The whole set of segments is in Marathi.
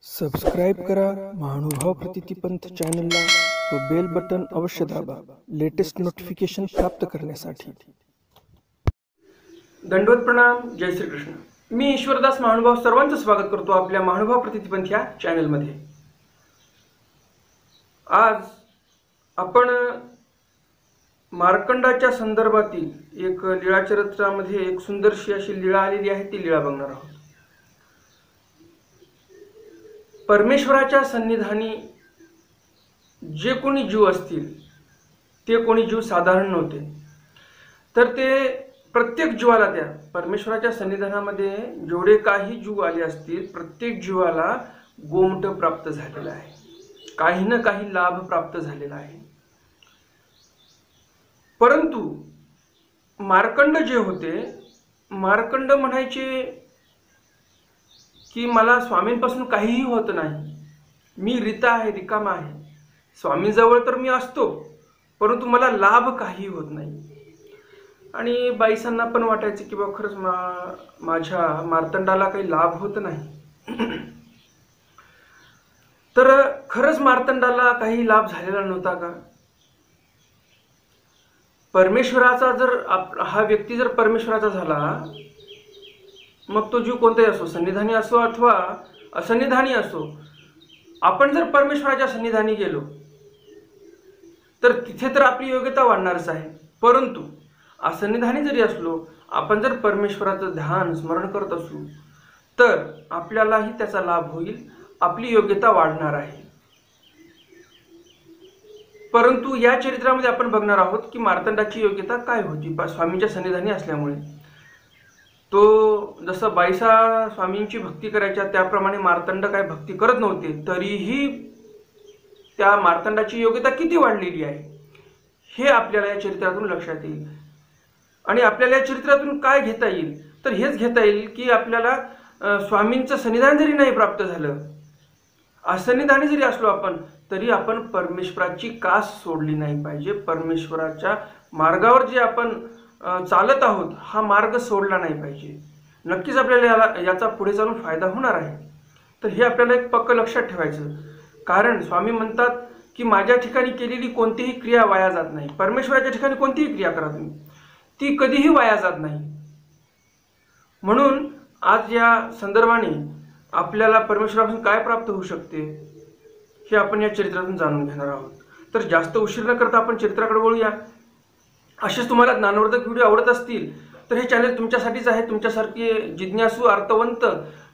सबस्क्राईब करा महानुभाव प्रतिपंथ चॅनलला व बेल बटन अवश्य दाबा लेटेस्ट नोटिफिकेशन प्राप्त करण्यासाठी। दंडवत प्रणाम। जय श्री कृष्ण। मी ईश्वरदास महानुभाव सर्वांचं स्वागत करतो आपल्या महानुभाव प्रतिपंथ या चॅनलमध्ये। आज आपण मार्कंडाच्या संदर्भातील एक लीळा चरित्रामध्ये एक सुंदरशी अशी लीळा आलेली आहे, ती लीळा बघणार आहोत। परमेश्वराच्या सन्निधानी जे कोणी जीव असतील ते कोणी जीव साधारण नव्हते, तर ते प्रत्येक जीवाला त्या परमेश्वराच्या सन्निधानामध्ये जेवढे काही जीव आले असतील प्रत्येक जीवाला गोमट प्राप्त झालेला आहे, काही ना काही लाभ प्राप्त झालेला आहे। परंतु मार्कंड जे होते, मार्कंड म्हणायचे की मला स्वामींपासून काहीही होत नाही, मी रिता आहे, रिकामा आहे, स्वामींजवळ तर मी असतो परंतु मला लाभ काही होत नाही। आणि बाईसांना पण वाटायचे की बाबा खरंच माझ्या मार्तंडाला काही लाभ होत नाही। तर खरंच मार्तंडाला काही लाभ झालेला नव्हता का? परमेश्वराचा जर हा व्यक्ती जर परमेश्वराचा झाला, मग तो जीव कोणताही असो, सन्निधानी असो अथवा असन्निधानी असो, आपण जर परमेश्वराच्या सन्निधानी गेलो तर तिथे तर आपली योग्यता वाढणारच आहे। परंतु असन्निधानी जरी असलो, आपण जर परमेश्वराचं ध्यान स्मरण करत असू तर आपल्यालाही त्याचा लाभ होईल, आपली योग्यता वाढणार आहे। परंतु या चरित्रामध्ये आपण बघणार आहोत की मार्तंडाची योग्यता काय होती स्वामींच्या सन्निधानी असल्यामुळे। तो जसं बाईसा स्वामींची भक्ती करायच्या त्याप्रमाणे मार्तंड काय भक्ती करत नव्हते, तरीही त्या मार्तंडाची योग्यता किती वाढलेली आहे हे आपल्याला या चरित्रातून लक्षात येईल। आणि आपल्याला या चरित्रातून काय घेता येईल, तर हेच घेता येईल की आपल्याला स्वामींचं सन्निधान जरी नाही प्राप्त झालं, असन्निधानी जरी असलो आपण, तरी आपण परमेश्वराची कास सोडली नाही पाहिजे। परमेश्वराच्या मार्गावर जे आपण चालत आहोत हा मार्ग सोडला नाही पाहिजे। नक्कीच आपल्याला याचा पुढे चालून फायदा होणार आहे। तर हे आपल्याला एक पक्क लक्षात ठेवायचं, कारण स्वामी म्हणतात की माझ्या ठिकाणी केलेली कोणतीही क्रिया वाया जात नाही। परमेश्वराच्या ठिकाणी कोणतीही क्रिया करा तुम्ही, ती कधीही वाया जात नाही। म्हणून आज या संदर्भाने आपल्याला परमेश्वरापासून काय प्राप्त होऊ शकते हे आपण या चरित्रातून जाणून घेणार आहोत। तर जास्त उशीर न करता आपण चरित्राकडे वळूया। असेच तुम्हाला ज्ञानवर्धक व्हिडिओ आवडत असतील तर हे चॅनल तुमच्यासाठीच आहे। तुमच्यासारखे जिज्ञासू अर्थवंत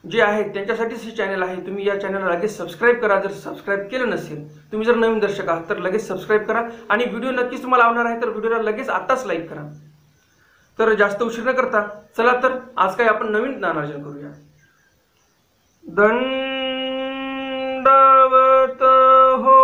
जे आहेत त्यांच्यासाठीच हे चॅनल आहे। तुम्ही या चॅनलला लगेच सबस्क्राईब करा। जर सबस्क्राईब केलं नसेल, तुम्ही जर नवीन दर्शक आहात तर लगेच सबस्क्राईब करा। आणि व्हिडिओ नक्कीच तुम्हाला आवडणार आहे तर व्हिडिओला लगेच आताच लाईक करा। तर जास्त उशीर न करता चला तर आज काय आपण नवीन ज्ञानार्जन करूया। दंडवत हो।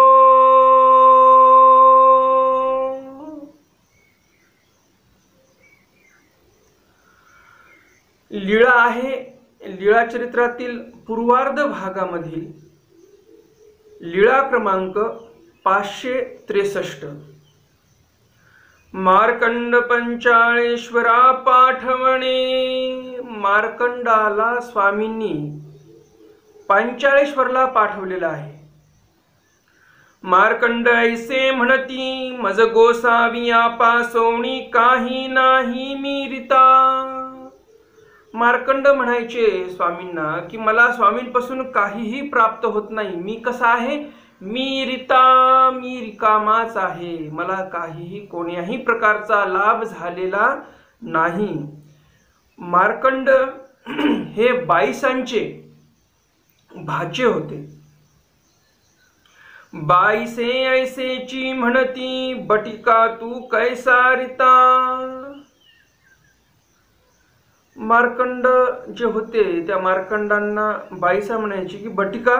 लीळा आहे, लीळा चरित्रातील पूर्वार्ध भागामधील लीळा क्रमांक 563। मार्कंड पंचाळेश्वरा पाठवणे। मार्कंडाला स्वामींनी पंचाळेश्वरला पाठवलेला आहे। मार्कंड ऐसे म्हणती, मज गोसाविया पासोणी काही नाही मी रिता। मार्कंड म्हणायचे स्वामींना की मला स्वामींपासून काहीही प्राप्त होत नाही, मी कसा आहे, मी रिता, मी रिकामाच आहे, मला काहीही कोण्याही प्रकारचा लाभ झालेला नाही। मार्कंड हे बाईसांचे भाचे होते। बाईसे ऐसेची म्हणती, बटिका तू कैसा रिता। मार्कंड जे होते त्या मार्कंडांना बाईसा म्हणायची की बटिका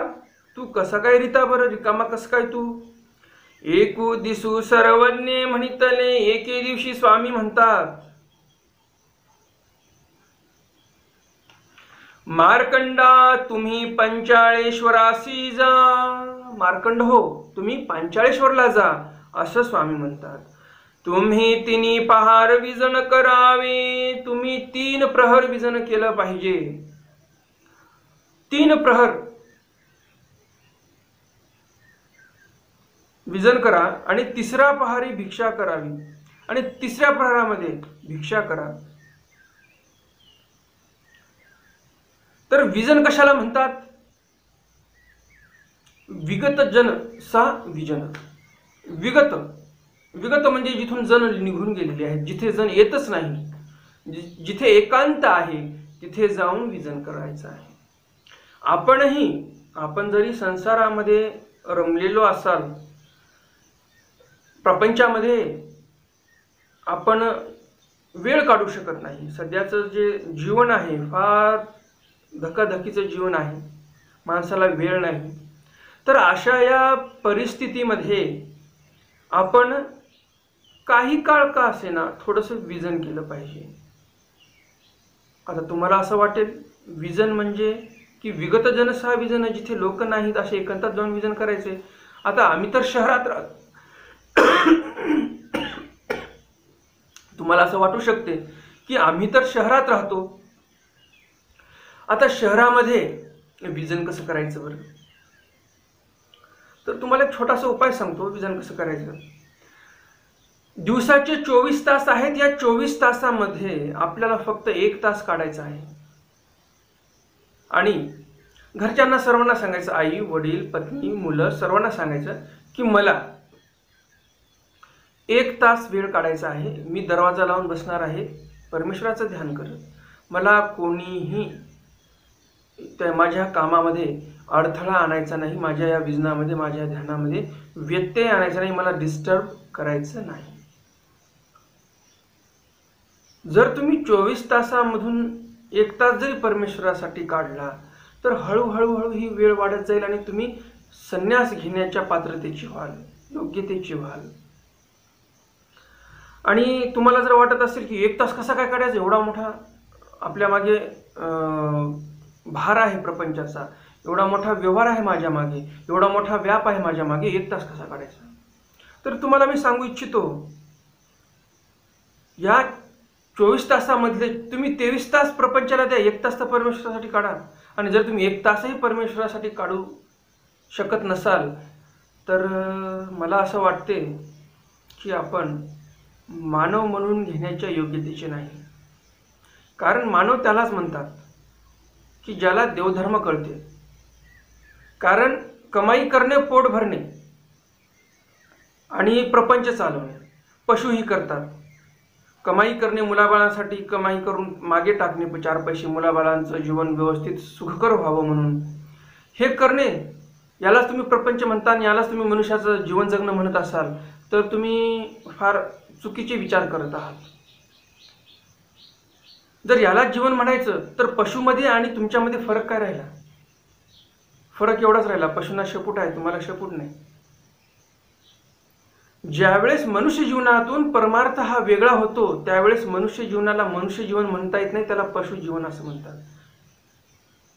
तू कसा काय रिता, बरं रिकामा कस काय तू। एकू दिसू सर्वज्ञ म्हणितले, एके दिवशी स्वामी म्हणतात, मार्कंडा तुम्ही पंचाळेश्वरासी जा। मार्कंड हो, तुम्ही पंचाळेश्वरला जा असं स्वामी म्हणतात। तुम्ही तिन्ही पहार विजन करावे, तुम्ही 3 प्रहर विजन केलं पाहिजे। 3 प्रहर विजन करा आणि तिसऱ्या पहारी भिक्षा करावी आणि तिसऱ्या प्रहरामध्ये भिक्षा करा. तर विजन कशाला म्हणतात? विगत जन सा विजन. विगत विगत म्हणजे जिथून जण निघून गेलेले आहेत, जिथे जण येतच नाही, जिथे एकांत आहे तिथे जाऊन विजन करायचं आहे. आपण जरी संसारामध्ये रमलेलो असाल, प्रपंचामध्ये आपण वेळ काढू शकत नाही. सध्याचं जे जीवन आहे फार धकाधकीचं जीवन आहे, माणसाला वेळ नाही. तर अशा या परिस्थितीमध्ये आपण काही काळ का असेना थोडंसं विजन केलं पाहिजे. आता तुम्हाला असं वाटेल विजन म्हणजे की विगत जनसा विजन, जिथे लोक नाहीत असे एकांतात जाऊन विजन करायचे. आता आम्ही तर शहरात राहतो. तुम्हाला असं वाटू शकते की आम्ही तर शहरात राहतो. आता शहरामध्ये विजन कसं करायचं बरं? तर तुम्हाला एक छोटासा उपाय सांगतो विजन कसं करायचं. दिवसाचे 24 तास आहेत. या 24 तासामध्ये आपल्याला फक्त 1 तास काढायचा आहे आणि घरच्यांना सर्वांना सांगायचं, आई वडील पत्नी मुलं सर्वांना सांगायचं की मला 1 तास वेळ काढायचा आहे. मी दरवाजा लावून बसणार आहे, परमेश्वराचं ध्यान करत. मला कोणीही माझ्या कामामध्ये अडथळा आणायचा नाही, माझ्या या विजनामध्ये माझ्या ध्यानामध्ये व्यत्यय आणायचा नाही, मला डिस्टर्ब करायचं नाही. जर तुम्ही 24 तासामधून 1 तास जरी परमेश्वरासाठी काढला तर हळूहळू ही वेळ वाढत जाईल आणि तुम्ही संन्यास घेण्याच्या पात्रतेची व्हाल, योग्यतेची व्हाल. आणि तुम्हाला जर वाटत असेल की 1 तास कसा काय काढायचा, एवढा मोठा आपल्या मागे भार आहे प्रपंचाचा, एवढा मोठा व्यवहार आहे माझ्या मागे, एवढा मोठा व्याप आहे माझ्या मागे, 1 तास कसा काढायचा? तर तुम्हाला मी सांगू इच्छितो, या 24 तासामधले तुम्ही 23 तास प्रपंचाला द्या, 1 तास तर परमेश्वरासाठी काढा. आणि जर तुम्ही 1 तासही परमेश्वरासाठी काढू शकत नसाल तर मला असं वाटते की आपण मानव म्हणून घेण्याच्या योग्यतेचे नाही. कारण मानव त्यालाच म्हणतात की ज्याला देवधर्म कळते. कारण कमाई करणे, पोट भरणे आणि प्रपंच चालवणे पशुही करतात. कमाई करणे, मुलाबाळांसाठी कमाई करून मागे टाकणे, 4 पैसे मुलाबाळांचं जीवन व्यवस्थित सुखकर व्हावं म्हणून हे करणे, यालाच तुम्ही प्रपंच म्हणता आणि यालाच तुम्ही मनुष्याचं जीवन जगणं म्हणत असाल तर तुम्ही फार चुकीचे विचार करत आहात. जर याला जीवन म्हणायचं तर पशुमध्ये आणि तुमच्यामध्ये फरक काय राहिला? फरक एवढाच राहिला, पशुंना शेपूट आहे, तुम्हाला शेपूट नाही. ज्यावेळेस मनुष्य जीवनातून परमार्थ हा वेगळा होतो त्यावेळेस मनुष्य जीवनाला मनुष्य जीवन म्हणता येत नाही, त्याला पशु जीवन असं म्हणतात.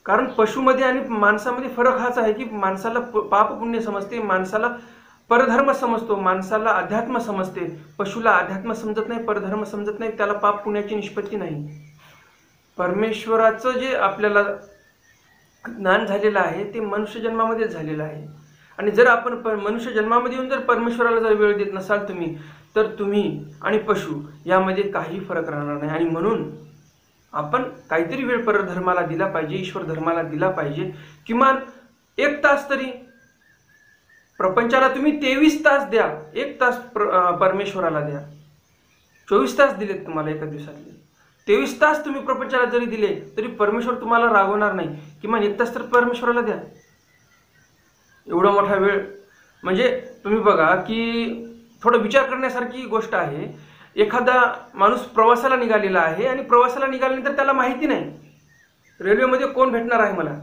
कारण पशुमध्ये आणि माणसामध्ये फरक हाच आहे की माणसाला पाप पुण्य समजते, माणसाला परधर्म समजतो, माणसाला अध्यात्म समजते. पशुला अध्यात्म समजत नाही, परधर्म समजत नाही, त्याला पाप पुण्याची निष्पत्ती नाही. परमेश्वराचं जे आपल्याला ज्ञान झालेलं आहे ते मनुष्य जन्मामध्येच झालेलं आहे. आणि जर आपण मनुष्य जन्मामध्ये येऊन जर परमेश्वराला जर वेळ देत नसाल तुम्ही, तर तुम्ही आणि पशु यामध्ये काही फरक राहणार नाही. आणि म्हणून आपण काहीतरी वेळ परधर्माला दिला पाहिजे, ईश्वर धर्माला दिला पाहिजे. किमान 1 तास तरी प्रपंचाला तुम्ही 23 तास द्या, 1 तास परमेश्वराला द्या. 24 तास दिलेत तुम्हाला एका दिवसातले, 23 तास तुम्ही प्रपंचाला जरी दिले तरी परमेश्वर तुम्हाला रागवणार नाही. किमान 1 तास तर परमेश्वराला द्या. एवढा मोठा वेळ म्हणजे तुम्ही बघा की थोडं विचार करण्यासारखी गोष्ट आहे. एखादा माणूस प्रवासाला निघालेला आहे आणि प्रवासाला निघाल्यानंतर त्याला माहिती नाही रेल्वेमध्ये कोण भेटणार आहे, मला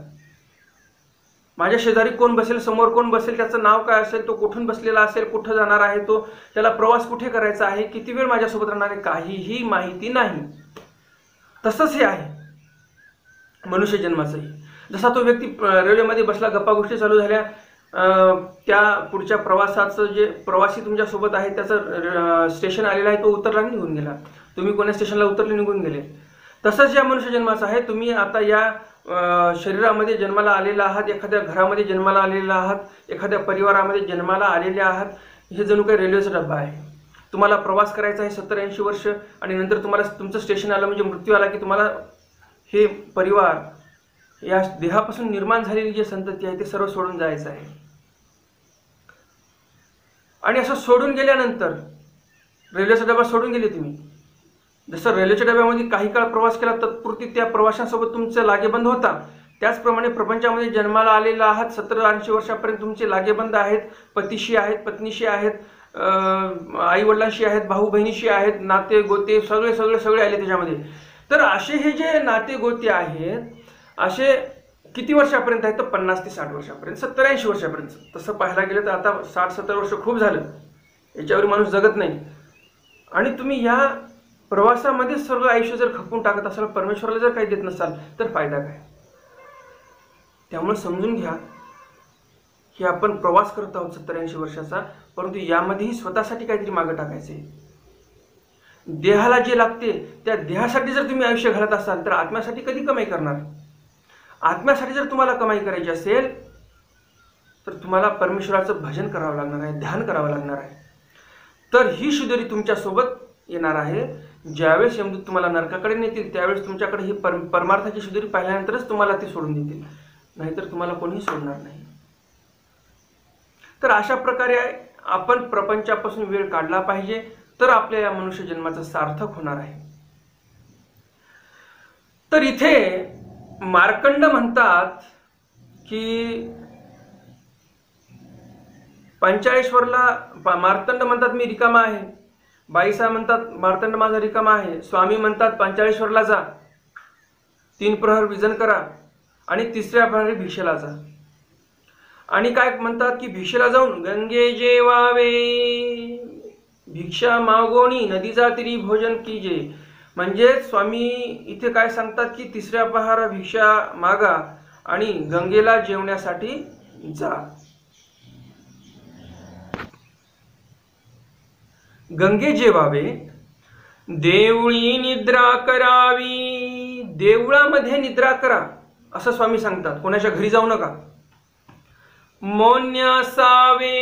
माझ्या शेजारी कोण बसेल, समोर कोण बसेल, त्याचं नाव काय असेल, तो कुठून बसलेला असेल, कुठं जाणार आहे तो, त्याला प्रवास कुठे करायचा आहे, किती वेळ माझ्यासोबत राहणार आहे, काहीही माहिती नाही. तसंच हे आहे मनुष्य जन्माचंही. जसा तो व्यक्ती रेल्वेमध्ये बसला, गप्पा गोष्टी चालू झाल्या, त्या पुढच्या प्रवासाचं जे प्रवासी तुमच्यासोबत आहे त्याचं स्टेशन आलेलं आहे, तो उतरला निघून गेला, तुम्ही कोण्या स्टेशनला उतरले निघून गेले. तसंच या मनुष्य जन्माचं आहे. तुम्ही आता या शरीरामध्ये जन्माला आलेला आहात, एखाद्या घरामध्ये जन्माला आलेला आहात, एखाद्या परिवारामध्ये जन्माला आलेले आहात. हे जणू काही रेल्वेचा डब्बा आहे. तुम्हाला प्रवास करायचा आहे 70-80 वर्ष आणि नंतर तुम्हाला तुमचं स्टेशन आलं म्हणजे मृत्यू आला की तुम्हाला हे परिवार, या देहापासून निर्माण झालेली जी संतती आहे ते सर्व सोडून जायचं आहे. आणि असं सोडून गेल्यानंतर रेल्वेचा डबा सोडून गेले तुम्ही. जसं रेल्वेच्या डब्यामध्ये काही काळ प्रवास केला, तत्पुरती त्या प्रवाशांसोबत तुमचे लागेबंद होता, त्याचप्रमाणे प्रपंचामध्ये जन्माला आलेला आहात. 70-80 वर्षापर्यंत तुमचे लागेबंद आहेत. पतीशी आहेत, पत्नीशी आहेत, आई वडिलांशी आहेत, भाऊ बहिणीशी आहेत, नाते गोते सगळे सगळे सगळे आले त्याच्यामध्ये. तर असे हे जे नाते गोते आहेत असे किती वर्षापर्यंत आहेत? तर 50 ते 60 वर्षापर्यंत, 70-80 वर्षापर्यंत. तसं पाहायला गेलं तर आता 60-70 वर्ष खूप झालं, याच्यावर माणूस जगत नाही. आणि तुम्ही या प्रवासामध्ये सर्व आयुष्य जर खपून टाकत असाल, परमेश्वराला जर काही देत नसाल तर फायदा काय? त्यामुळे समजून घ्या की आपण प्रवास करत आहोत 70-80 वर्षाचा, परंतु यामध्येही स्वतःसाठी काहीतरी मागं टाकायचे. देहाला जे लागते त्या देहासाठी जर तुम्ही आयुष्य घालत असाल तर आत्म्यासाठी कधी कमाई करणार? आत्म्यासाठी जर तुम्हाला कमाई करायची असेल तर तुम्हाला परमेश्वराचं भजन करावं लागणार आहे, ध्यान करावं लागणार आहे. तर ही शुद्धरी तुमच्यासोबत येणार आहे. ज्यावेळेस यमदूत तुम्हाला नरकाकडे नेतील त्यावेळेस तुमच्याकडे ही परमार्थाची शुद्धरी पाहिल्यानंतरच तुम्हाला ती सोडून देतील, नाहीतर तुम्हाला कोणीही सोडणार नाही. तर अशा प्रकारे आपण प्रपंचापासून वेळ काढला पाहिजे, तर आपल्या या मनुष्य जन्माचं सार्थक होणार आहे. तर इथे मार्कंड म्हणतात की 45 मार्तंड म्हणतात मी रिकामा आहे. बाईसाहेब म्हणतात मार्तंड माझा रिकामा आहे. स्वामी म्हणतात 45 जा, 3 प्रहर विजन करा आणि 3ऱ्या प्रहरी भिक्षेला जा. आणि काय म्हणतात की भिक्षेला जाऊन गंगे जेवावे, भिक्षा मागोणी नदीचा तिरी भोजन कीजे. म्हणजे स्वामी इथे काय सांगतात की 3ऱ्या प्रहर भिक्षा मागा आणि गंगेला जेवण्यासाठी जा. गंगे जेवावे, देवळी निद्रा करावी, देवळामध्ये निद्रा करा असं स्वामी सांगतात, कोणाच्या घरी जाऊ नका. मौन्य असावे,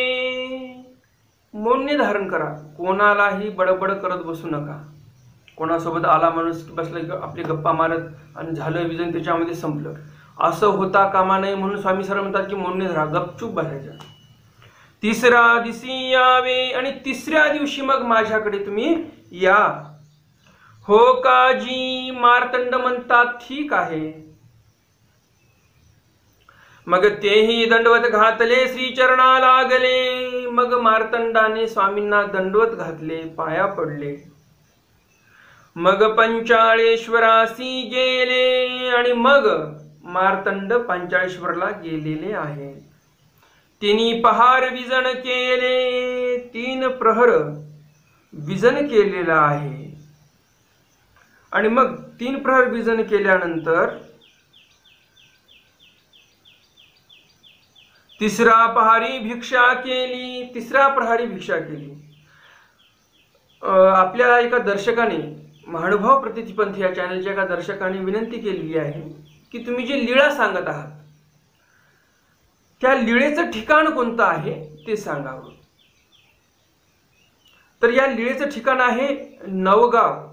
मौन्य धारण करा, कोणालाही बडबड करत बसू नका. कोणासोबत आला माणूस बसला आपली गप्पा मारत आणि झालं विजन त्याच्यामध्ये संपलं, असं होता कामा नये. म्हणून स्वामी सर म्हणतात की मौन्य धरा, गपचूप बसायचं. 3रा दिवशी यावे आणि 3ऱ्या दिवशी मग माझ्याकडे तुम्ही या. हो काजी? मार्तंड म्हणतात ठीक आहे. मग तेही दंडवत घातले श्रीचरणा लागले. मग मार्तंडाने स्वामींना दंडवत घातले, पाया पडले. मग पंचाळेश्वरासी गेले आणि मग मार्तंड पंचाळेश्वरला गेलेले आहे. तिनी पहार विजन केले, 3 प्रहर विजन केलेला आहे. आणि मग 3 प्रहर विजन केल्यानंतर 3रा प्रहरी भिक्षा केली. 3रा प्रहरी भिक्षा केली. आपल्या एका दर्शकाने, महानुभाव प्रतितीपंथ या चॅनलच्या एका दर्शकाने विनंती केलेली आहे की तुम्ही जे लीळा सांगत आहात त्या लीळेचं ठिकाण कोणतं आहे ते सांगावं. तर या लीळेचं ठिकाण आहे नवगाव.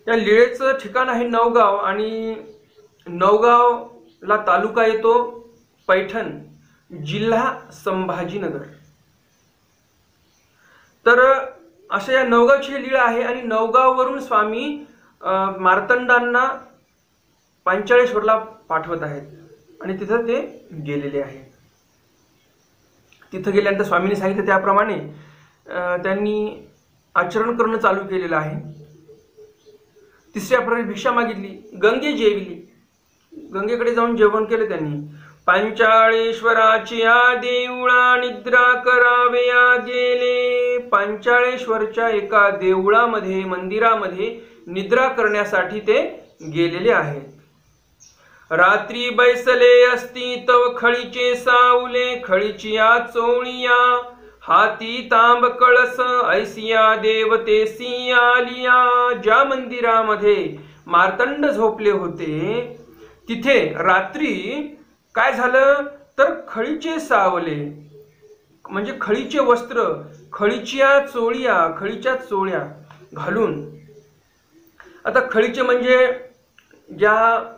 या लीळेचं ठिकाण आहे नवगाव आणि नवगावला तालुका येतो पैठण, जिल्हा संभाजीनगर. तर अशा या नवगावची लीळा आहे. आणि नवगाववरून स्वामी मार्तंडांना पंचाळेश्वरला पाठवत आहेत आणि तिथं ते गेलेले आहेत. तिथं गेल्यानंतर स्वामींनी सांगितलं त्याप्रमाणे त्यांनी आचरण करणं चालू केलेलं आहे. 3ऱ्या प्रहरी भिक्षा मागितली, गंगे जेवली, गंगेकडे जाऊन जेवण केलं त्यांनी. पंचाळेश्वराच्या देवळा निद्रा करावया गेले. पंचाळेश्वरच्या एका देवळामध्ये, मंदिरामध्ये निद्रा करण्यासाठी ते गेलेले आहेत. रात्री बैसले असती तव खळीचे सावले, खळीचिया चोळिया हाती तांब कळस ऐसिया देवतेसी आलिया. ज्या मंदिरामध्ये मार्तंड झोपले होते तिथे रात्री काय झालं तर खळीचे सावले म्हणजे खळीचे वस्त्र, खळीच्या चोळ्या घालून. आता खळीचे म्हणजे ज्या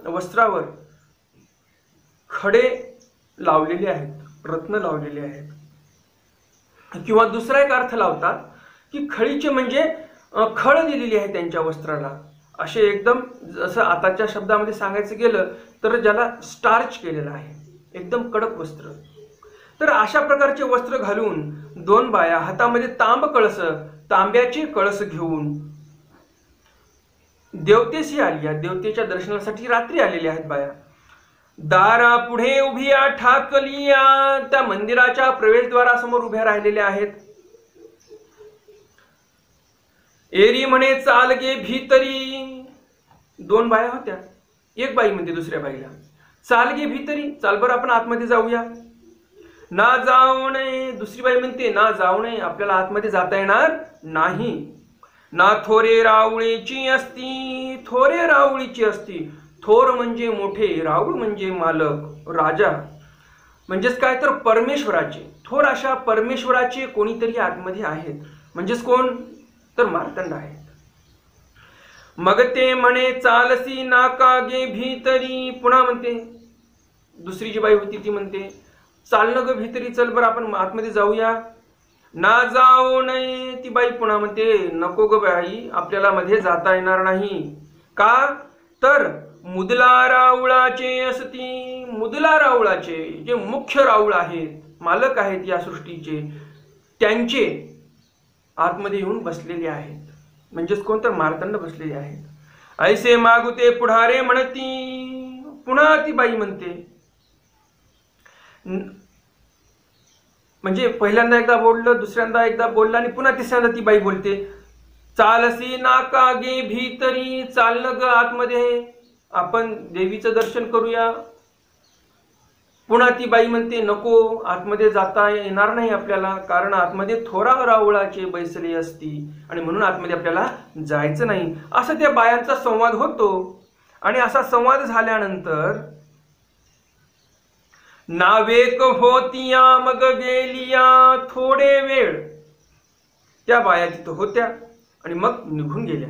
वस्त्रावर खडे लावलेले आहेत, रत्न लावलेले आहेत. किंवा दुसरा एक अर्थ लावतात की खळीचे म्हणजे खळ दिलेली आहे त्यांच्या वस्त्राला. असे एकदम जसं आताच्या शब्दामध्ये सांगायचं गेलं तर ज्याला स्टार्च केलेलं आहे, एकदम कडक वस्त्र. तर अशा प्रकारचे वस्त्र घालून दोन बाया हातामध्ये तांब्याचे कळस घेऊन देवतेशी आलिया, देवतेच्या दर्शनासाठी रात्री आलेल्या आहेत बाया. दारा पुढे उभिया ठाकलिया, त्या मंदिराच्या प्रवेशद्वारासमोर उभ्या राहिलेल्या आहेत. एरी म्हणे चाल गे भीतरी. दोन बाया होत्या. एक बाई म्हणते दुसऱ्या बाईला चाल गे भीतरी, चाल बरं आपण आतमध्ये जाऊया. ना जाऊ नये, दुसरी बाई म्हणते ना जाऊ नये, आपल्याला आतमध्ये जाता येणार नाही. ना थोरे रावळीची असती, थोरे रावळीची असती. थोर म्हणजे मोठे, राऊळ म्हणजे मालक, राजा, म्हणजेच काय तर परमेश्वराचे. थोर अशा परमेश्वराचे कोणीतरी आतमध्ये आहेत. म्हणजेच कोण तर मार्तंड आहेत. मग ते म्हणे चालसी नाका गे भीतरी. पुन्हा म्हणते दुसरी जी बाई होती ती म्हणते चालणं ग भीतरी, चल बरं आपण आतमध्ये जाऊया. ना जाऊ नये, ती बाई पुन्हा म्हणते नको ग बाई, आपल्याला मध्ये जाता येणार नाही. का तर मुदला राऊळाचे असती. मुदला राऊळाचे जे मुख्य राऊळ आहेत, मालक आहेत या सृष्टीचे, त्यांचे आतमध्ये येऊन बसलेले आहेत. म्हणजेच कोण तर मार्तंड बसलेले आहेत. ऐसे मागुते पुढारे म्हणती. पुन्हा ती बाई म्हणते, म्हणजे पहिल्यांदा एकदा बोललं, दुसऱ्यांदा एकदा बोललं आणि पुन्हा तिसऱ्यांदा ती बाई बोलते चालसी नाका गे भीतरी, चालणं ग आतमध्ये, आपण देवीचं दर्शन करूया. पुन्हा ती बाई म्हणते नको, आतमध्ये जाता येणार नाही आपल्याला, कारण आतमध्ये थोरा रावळाचे बैसले असती आणि म्हणून आतमध्ये आपल्याला जायचं नाही. असं त्या बायांचा संवाद होतो. आणि असा संवाद झाल्यानंतर नावेक होतिया मग गेलिया. थोडे वेळ त्या बाया तिथं होत्या आणि मग निघून गेल्या.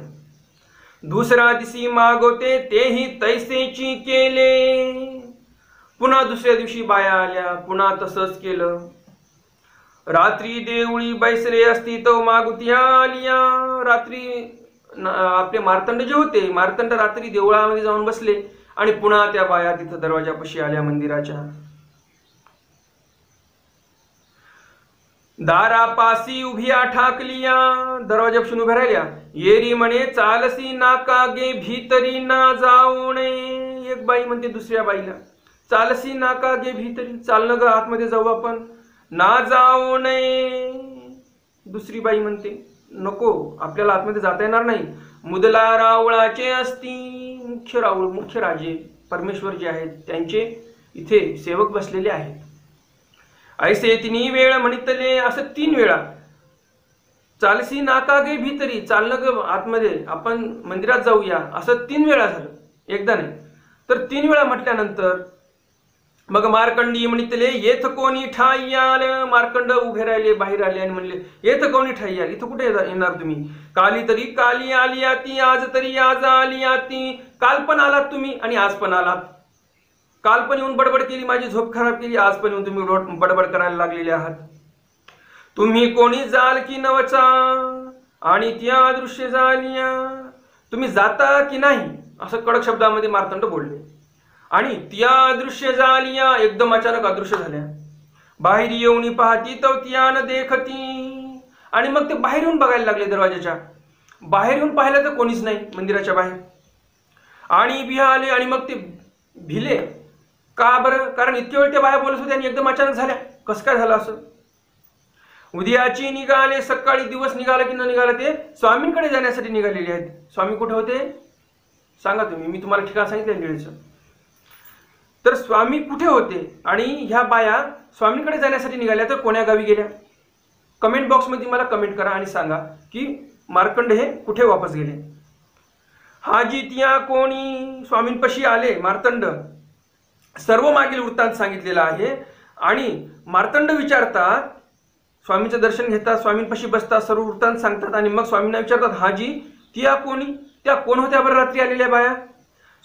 दुसरा दिवशी मागवते तेही तैसेची केले. पुन्हा दुसऱ्या दिवशी बाया आल्या, पुन्हा तसंच केलं. रात्री देवळी बैसले असती तो मागुतिया आलिया. रात्री आपले मार्तंड जे होते, मार्तंड रात्री देवळामध्ये जाऊन बसले आणि पुन्हा त्या बाया तिथं दरवाजापाशी आल्या मंदिराच्या. दारापासी उभिया ठाकलिया, दरवाजापासून उभ्या राहिल्या. येरी म्हणे चालसी नाका गे भीतरी, ना जाऊ नये. एक बाई म्हणते दुसऱ्या बाईला चालसी नाका गे भीतरी, चालणं ग आतमध्ये जाऊ आपण, ना जाऊ नये. दुसरी बाई म्हणते नको, आपल्याला आतमध्ये जाता येणार नाही. मुदला रावळाचे असती. मुख्य राऊळ, मुख्य राजे परमेश्वर जे आहेत त्यांचे इथे सेवक बसलेले आहेत. ऐसे तिन्ही वेळ म्हणितले, असं 3 वेळा. चालसी नाका गे भीतरी, चालणं ग आतमध्ये, आपण मंदिरात जाऊया, असं 3 वेळा झालं, एकदा नाही. तर 3 वेळा म्हटल्यानंतर मग मार्कंडी म्हणितले येथ कोणी ठाई आल. मार्कंड उभे राहिले, बाहेर आले आणि म्हणले येथ कोणी ठाई आली, इथं कुठे येणार तुम्ही? काली तरी काली आली आती, आज तरी आज आली आती. काल पण आलात तुम्ही आणि आज पण आलात. काल पण येऊन बडबड केली, माझी झोप खराब केली, आज पण येऊन तुम्ही बडबड करायला लागलेले आहात. तुम्ही कोणी जाल की नवचा आणि त्या दृश्य झालिया. तुम्ही जाता की नाही, असं कडक शब्दामध्ये मार्तंड बोलले. आणि त्या दृश्य झालिया, एकदम अचानक अदृश्य झाल्या. बाहेर येऊन पाहती तो त्यान देखती. आणि मग ते बाहेर येऊन बघायला लागले, दरवाजाच्या बाहेर येऊन पाहिलं तर कोणीच नाही मंदिराच्या बाहेर. आणि भिहाले, आणि मग ते भिले. का बरं? कारण इतके वेळ ते बाहेर बोलत होते आणि एकदम अचानक झाल्या. कसं काय झालं असं? उद्याची निघाले, सकाळी दिवस निघाला की न निघाला ते स्वामींकडे जाण्यासाठी निघालेले आहेत. स्वामी कुठे होते सांगा तुम्ही, मी तुम्हाला ठिकाण सांगितलं निळेचं. तर स्वामी कुठे होते आणि ह्या बाया स्वामींकडे जाण्यासाठी निघाल्या तर कोण्या गावी गेल्या? कमेंट बॉक्समध्ये मला कमेंट करा आणि सांगा की मार्कंड हे कुठे वापस गेले. हाजी तिया कोणी स्वामींपाशी आले मार्तंड, सर्व मागील वृत्तांत सांगितलेला आहे. आणि मार्तंड विचारतात, स्वामींचं दर्शन घेतात, स्वामींपाशी बसतात, सर्व वृत्तांत सांगतात आणि मग स्वामींना विचारतात, हाजी तिया कोणी, त्या कोण होत्या बरं रात्री आलेल्या बाया.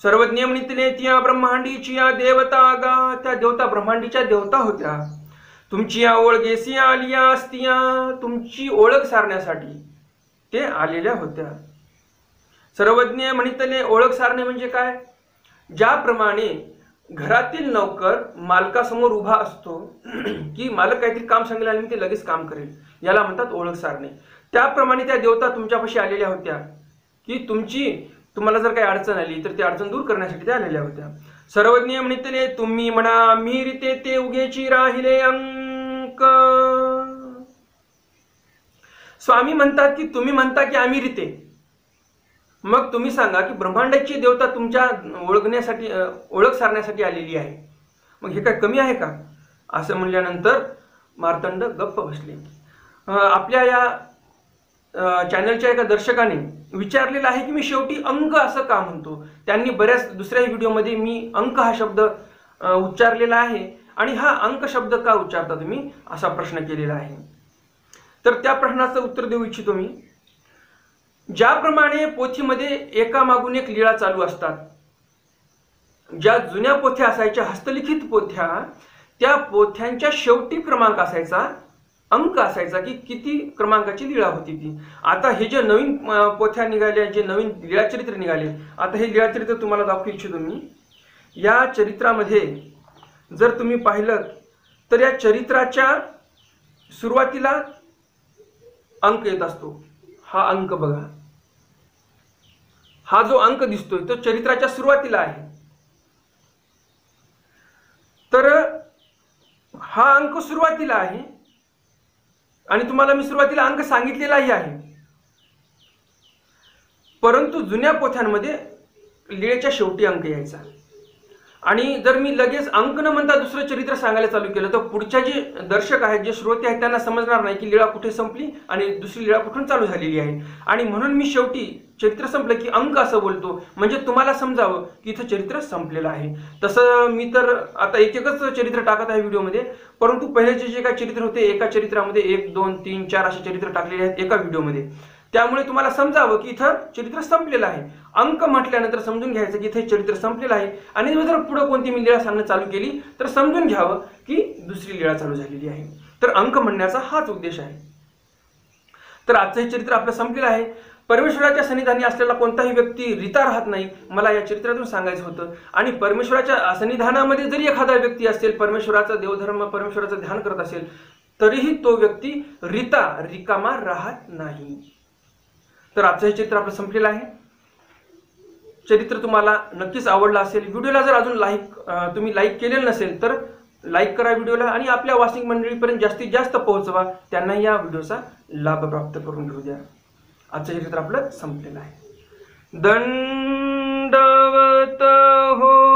सर्वज्ञ म्हणितले तिया ब्रह्मांडीचिया देवता गा, त्या देवता ब्रह्मांडीच्या देवता होत्या. तुमची ओळखेसी आलिया असतिया, तुमची ओळख सारण्यासाठी ते आलेल्या होत्या. सर्वज्ञ म्हणितले ओळख सारणे म्हणजे काय, ज्याप्रमाणे घरातील नौकर मालकासमोर उभा असतो की मालक काहीतरी काम सांगितलं आणि ते लगेच काम करेल, याला म्हणतात ओळख सारणे. त्याप्रमाणे त्या देवता तुमच्यापाशी आलेल्या होत्या की तुम्हाला जर काही अडचण आली तर ती अडचण दूर करण्यासाठी त्या आलेल्या होत्या. सर्वज्ञ म्हणितले तुम्ही म्हणा मी रीते ते उगेची राहिले अंक. स्वामी म्हणतात की तुम्ही म्हणता की आम्ही रीते, मग तुम्ही सांगा की ब्रह्मांडाची देवता तुमच्या ओळख सारण्यासाठी आलेली आहे, मग हे काय कमी आहे का. असं म्हणल्यानंतर मार्तंड गप्प बसले. आपल्या या चॅनलच्या एका दर्शकाने विचारलेलं आहे की मी शेवटी अंक असं का म्हणतो. त्यांनी बऱ्याच दुसऱ्या व्हिडिओमध्ये मी अंक हा शब्द उच्चारलेला आहे आणि हा अंक शब्द का उच्चारता तुम्ही असा प्रश्न केलेला आहे. तर त्या प्रश्नाचं उत्तर देऊ इच्छितो मी. ज्याप्रमाणे पोथीमध्ये एकामागून एक लीळा चालू असतात, ज्या जुन्या पोथ्या असायच्या हस्तलिखित पोथ्या, त्या पोथ्यांच्या शेवटी क्रमांक असायचा, अंक असायचा की किती क्रमांकाची लीळा होती ती. आता हे जे नवीन पोथ्या निघाल्या, जे नवीन लीळाचरित्र निघाले, आता हे लीळाचरित्र तुम्हाला दाखवू इच्छितो मी. या चरित्रामध्ये जर तुम्ही पाहिलं तर या चरित्राच्या सुरुवातीला अंक येत असतो. हा अंक बघा, हा जो अंक दिसतोय तो चरित्राच्या सुरुवातीला आहे. तर हा अंक सुरुवातीला आहे आणि तुम्हाला मी सुरुवातीला अंक सांगितलेलाही आहे, परंतु जुन्या पोथ्यांमध्ये लीळेच्या शेवटी अंक यायचा. आणि जर मी लगेच अंक न म्हणता दुसरं चरित्र सांगायला चालू केलं तर पुढच्या जे दर्शक आहेत, जे श्रोते आहेत, त्यांना समजणार नाही की लीळा कुठे संपली आणि दुसरी लीळा कुठून चालू झालेली आहे. आणि म्हणून मी शेवटी चरित्र संपलं की अंक असं बोलतो, म्हणजे तुम्हाला समजावं की इथं चरित्र संपलेलं आहे. तसं मी तर आता एकच चरित्र टाकत आहे व्हिडिओमध्ये, परंतु पहिलेचे जे काही चरित्र होते एका चरित्रामध्ये 1, 2, 3, 4 असे चरित्र टाकलेले आहेत एका व्हिडिओमध्ये. त्यामुळे तुम्हाला समजावं की इथं चरित्र संपलेलं आहे. अंक म्हटल्यानंतर समजून घ्यायचं की इथे चरित्र संपलेलं आहे आणि जर पुढे कोणती मी लीळा सांगणं चालू केली तर समजून घ्यावं की दुसरी लीळा चालू झालेली आहे. तर अंक म्हणण्याचा हाच उद्देश आहे. तर आजचं हे चरित्र आपलं संपलेलं आहे. परमेश्वराच्या सन्निधानी असलेला कोणताही व्यक्ती रिता राहत नाही, मला या चरित्रातून सांगायचं होतं. आणि परमेश्वराच्या सन्निधानामध्ये जरी एखादा व्यक्ती असेल, परमेश्वराचा देवधर्म, परमेश्वराचं ध्यान करत असेल, तरीही तो व्यक्ती रिकामा राहत नाही. तर आजचं हे चित्र आपलं संपलेलं आहे. चरित्र तुम्हाला नक्कीच आवडलं असेल. व्हिडिओला जर अजून तुम्ही लाईक केलेलं नसेल तर लाईक करा व्हिडिओला आणि आपल्या वाचनिक मंडळीपर्यंत जास्तीत जास्त पोहोचवा, त्यांना या व्हिडिओचा लाभ प्राप्त करून घेऊ द्या. आजचं चित्र आपलं संपलेलं आहे. दंडवत हो.